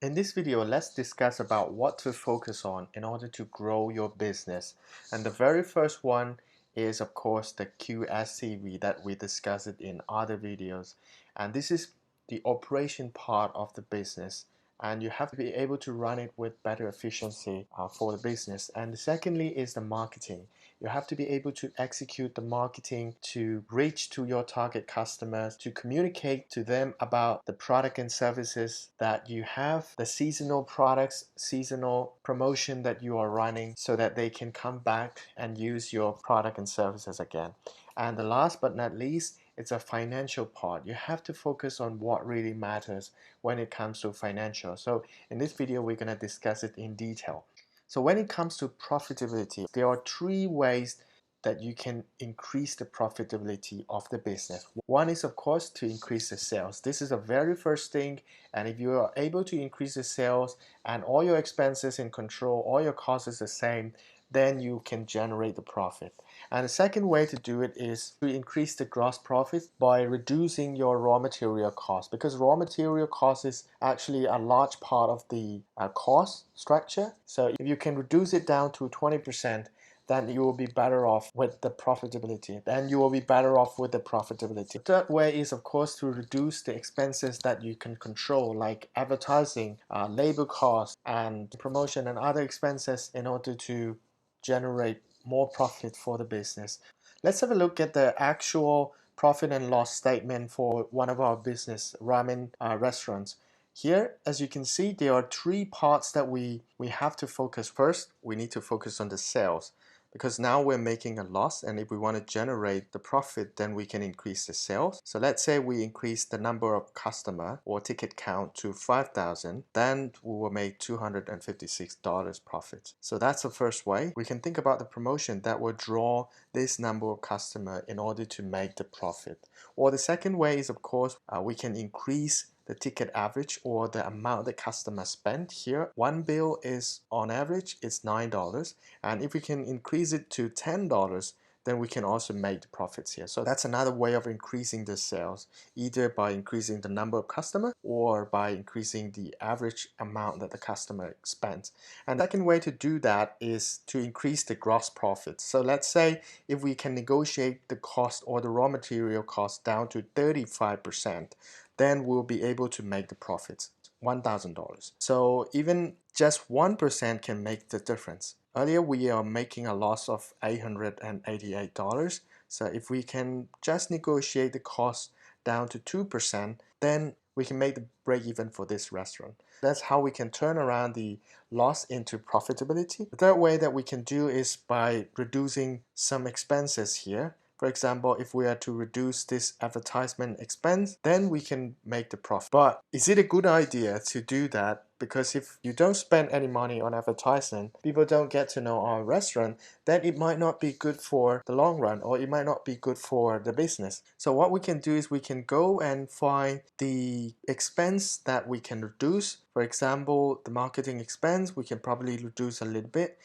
In this video, let's discuss about what to focus on in order to grow your business. And the very first one is, of course, the QSCV that we discussed it in other videos. And this is the operation part of the business. And you have to be able to run it with better efficiency for the business. And secondly is the marketing. You have to be able to execute the marketing to reach to your target customers, to communicate to them about the product and services that you have, the seasonal products, seasonal promotion that you are running, so that they can come back and use your product and services again. And the last but not least, it's a financial part. You have to focus on what really matters when it comes to financial. So in this video, we're going to discuss it in detail. So when it comes to profitability, there are three ways that you can increase the profitability of the business. One is, of course, to increase the sales. This is the very first thing, and if you are able to increase the sales and all your expenses in control, all your costs is the same, then you can generate the profit. And the second way to do it is to increase the gross profit by reducing your raw material cost, because raw material cost is actually a large part of the cost structure. So if you can reduce it down to 20%, then you will be better off with the profitability. The third way is, of course, to reduce the expenses that you can control, like advertising, labor costs, and promotion and other expenses, in order to generate more profit for the business. Let's have a look at the actual profit and loss statement for one of our business, ramen restaurants. Here, as you can see, there are three parts that we have to focus. First, we need to focus on the sales, because now we're making a loss, and if we want to generate the profit, then we can increase the sales. So let's say we increase the number of customer or ticket count to 5,000, then we will make $256 profit. So that's the first way. We can think about the promotion that will draw this number of customer in order to make the profit. Or the second way is, of course, we can increase the ticket average, or the amount the customer spent. Here, one bill is on average it's $9, and if we can increase it to $10, then we can also make the profits here. So that's another way of increasing the sales, either by increasing the number of customers or by increasing the average amount that the customer spends. And the second way to do that is to increase the gross profit. So let's say if we can negotiate the cost or the raw material cost down to 35%, then we'll be able to make the profits, $1,000. So even just 1% can make the difference. Earlier we are making a loss of $888. So if we can just negotiate the cost down to 2%, then we can make the break even for this restaurant. That's how we can turn around the loss into profitability. The third way that we can do is by reducing some expenses here. For example, if we are to reduce this advertisement expense, then we can make the profit. But is it a good idea to do that? Because if you don't spend any money on advertising, people don't get to know our restaurant, then it might not be good for the long run, or it might not be good for the business. So what we can do is we can go and find the expense that we can reduce. For example, the marketing expense, we can probably reduce a little bit,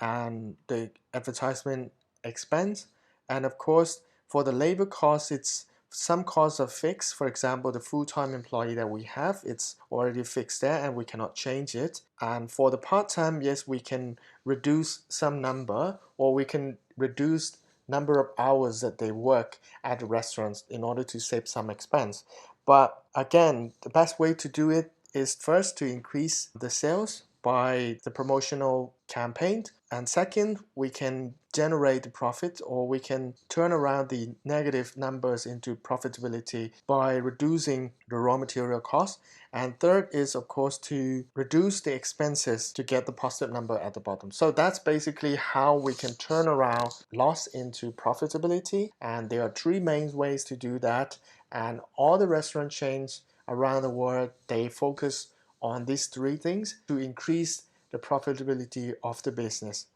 and the advertisement expense. And of course, for the labor costs, it's some costs are fixed. For example, the full-time employee that we have, it's already fixed there and we cannot change it. And for the part-time, yes, we can reduce some number, or we can reduce number of hours that they work at the restaurants in order to save some expense. But again, the best way to do it is first to increase the sales by the promotional campaign, and second, we can generate the profit, or we can turn around the negative numbers into profitability by reducing the raw material cost. And third is, of course, to reduce the expenses to get the positive number at the bottom. So that's basically how we can turn around loss into profitability, and there are three main ways to do that. And all the restaurant chains around the world, they focus on these three things to increase the profitability of the business.